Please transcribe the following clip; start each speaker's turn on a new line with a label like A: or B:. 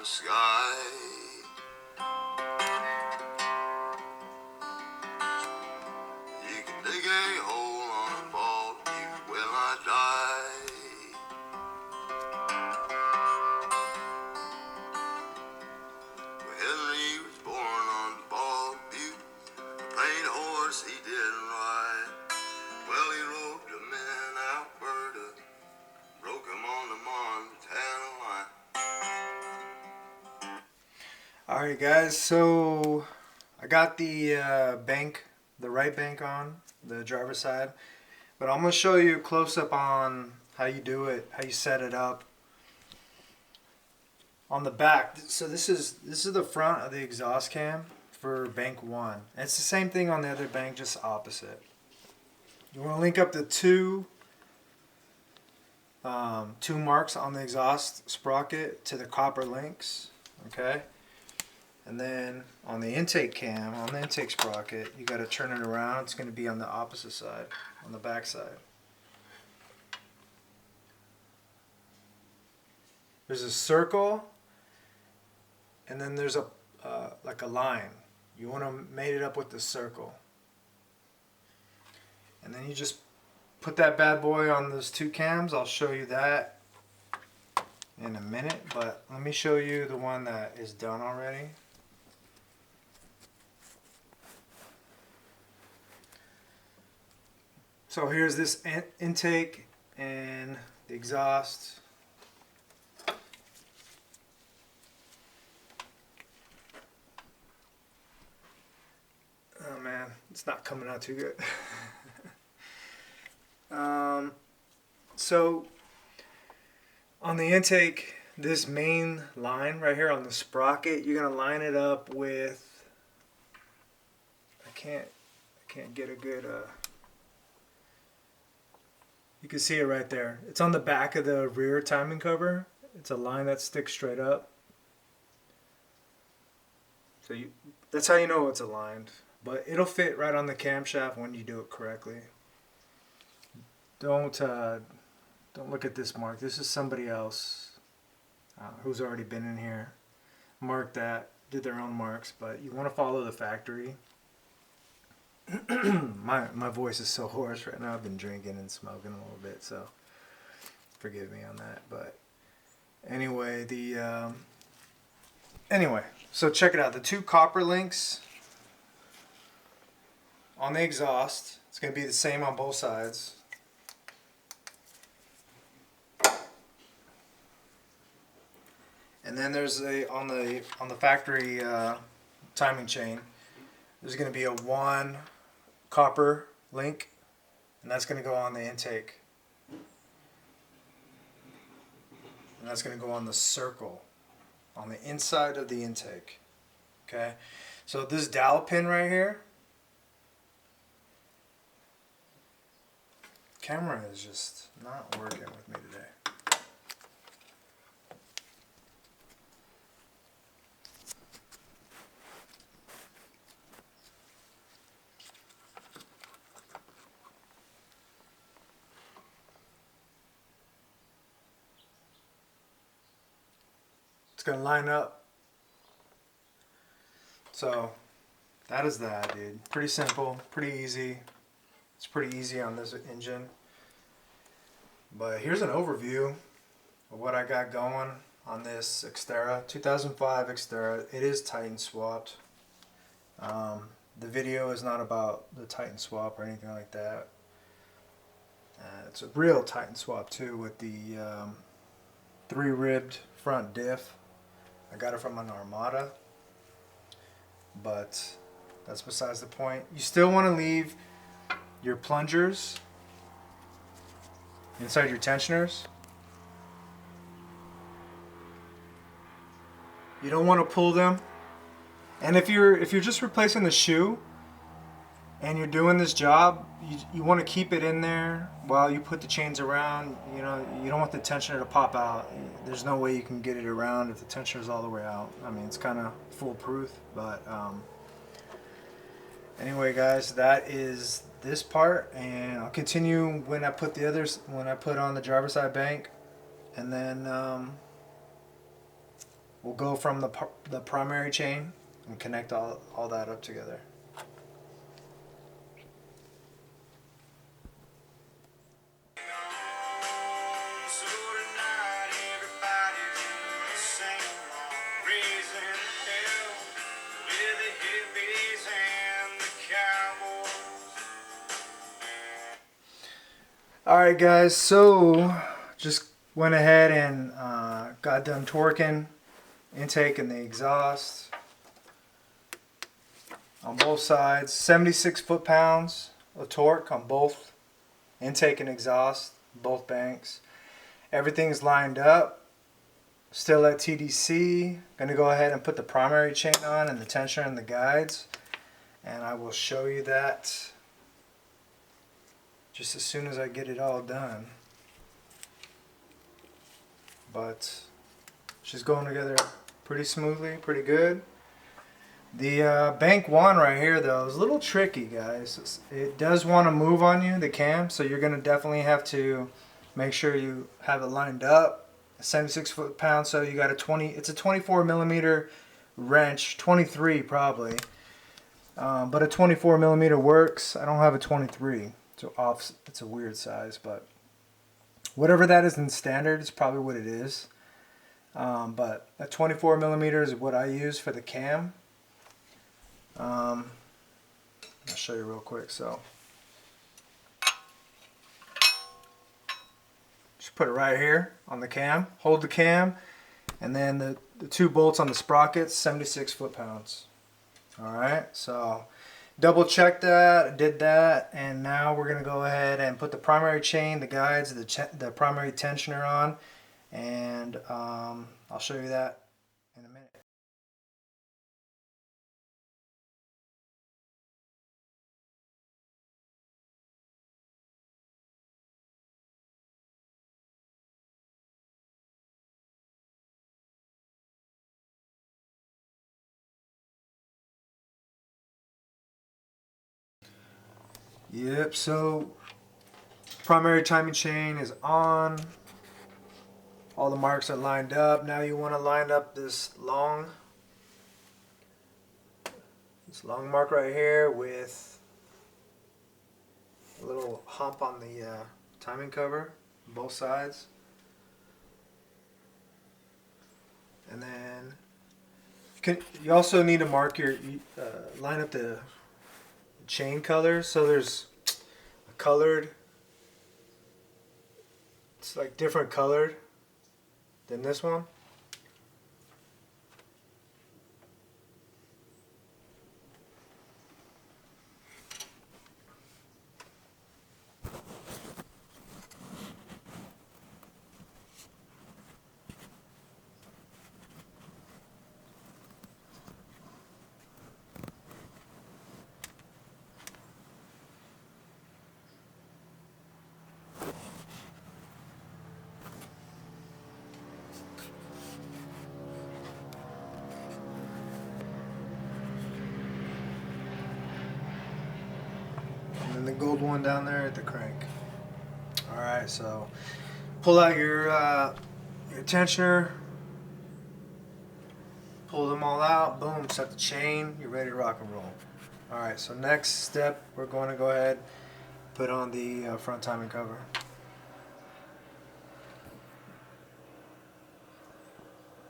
A: the sky. You can dig a hole on a ball, you will not die. Well, Henry was born on the ball butte, a plain horse he didn't ride. Well, he roped him in Alberta, broke him on the Montana line.
B: Alright guys, so I got the the right bank on, the driver's side, but I'm going to show you a close-up on how you do it, how you set it up. On the back, so this is the front of the exhaust cam for bank 1. And it's the same thing on the other bank, just opposite. You want to link up the two marks on the exhaust sprocket to the copper links, okay? And then on the intake cam, on the intake sprocket, you got to turn it around. It's going to be on the opposite side, on the back side. There's a circle, and then there's a like a line. You want to mate it up with the circle, and then you just put that bad boy on those two cams. I'll show you that in a minute, but let me show you the one that is done already. So here's this intake and the exhaust. Oh man, it's not coming out too good. So on the intake, this main line right here on the sprocket, you're gonna line it up with, I can't get a good you can see it right there. It's on the back of the rear timing cover. It's a line that sticks straight up. So that's how you know it's aligned. But it'll fit right on the camshaft when you do it correctly. Don't look at this mark. This is somebody else who's already been in here. Marked that, did their own marks, but you want to follow the factory. my voice is so hoarse right now. I've been drinking and smoking a little bit, so forgive me on that. But anyway, so check it out. The two copper links on the exhaust, it's going to be the same on both sides. And then there's on the factory timing chain, there's going to be a 1 copper link, and that's going to go on the intake. And that's going to go on the circle on the inside of the intake. Okay? So this dowel pin right here, camera is just not working with me today. It's gonna line up. So that is that, dude. Pretty simple, pretty easy. It's pretty easy on this engine. But here's an overview of what I got going on this Xterra, 2005 Xterra. It is Titan swapped. The video is not about the Titan swap or anything like that. It's a real Titan swap too, with the 3-ribbed front diff. I got it from an Armada, but that's besides the point. You still want to leave your plungers inside your tensioners. You don't want to pull them. And if you're just replacing the shoe and you're doing this job, you want to keep it in there while you put the chains around. You know, you don't want the tensioner to pop out. There's no way you can get it around if the tensioner is all the way out. I mean, it's kind of foolproof, but anyway, guys, that is this part, and I'll continue when I put on the driver's side bank, and then we'll go from the primary chain and connect all that up together. Alright guys, so just went ahead and got done torquing intake and the exhaust on both sides. 76 foot-pounds of torque on both intake and exhaust, both banks. Everything's lined up, still at TDC. Gonna go ahead and put the primary chain on and the tensioner and the guides, and I will show you that just as soon as I get it all done. But she's going together pretty smoothly, pretty good. The bank one right here though is a little tricky, guys. It does want to move on you, the cam, so you're going to definitely have to make sure you have it lined up. 76 foot-pounds, so you got it's a 24 millimeter wrench, 23 probably, but a 24 millimeter works. I don't have a 23. So it's a weird size, but whatever that is in standard is probably what it is. But a 24 millimeter is what I use for the cam. I'll show you real quick. So just put it right here on the cam. Hold the cam, and then the 2 bolts on the sprockets, 76 foot-pounds. All right, so double check that, did that, and now we're gonna go ahead and put the primary chain, the guides, the primary tensioner on, and I'll show you that in a minute. Yep, so primary timing chain is on. All the marks are lined up. Now you want to line up this long mark right here with a little hump on the timing cover, both sides. And then you also need to mark your, line up the chain colors. So there's a colored, it's like different colored than this one. And the gold one down there at the crank. Alright, so pull out your tensioner, pull them all out, boom, set the chain, you're ready to rock and roll. Alright, so next step, we're going to go ahead put on the front timing cover.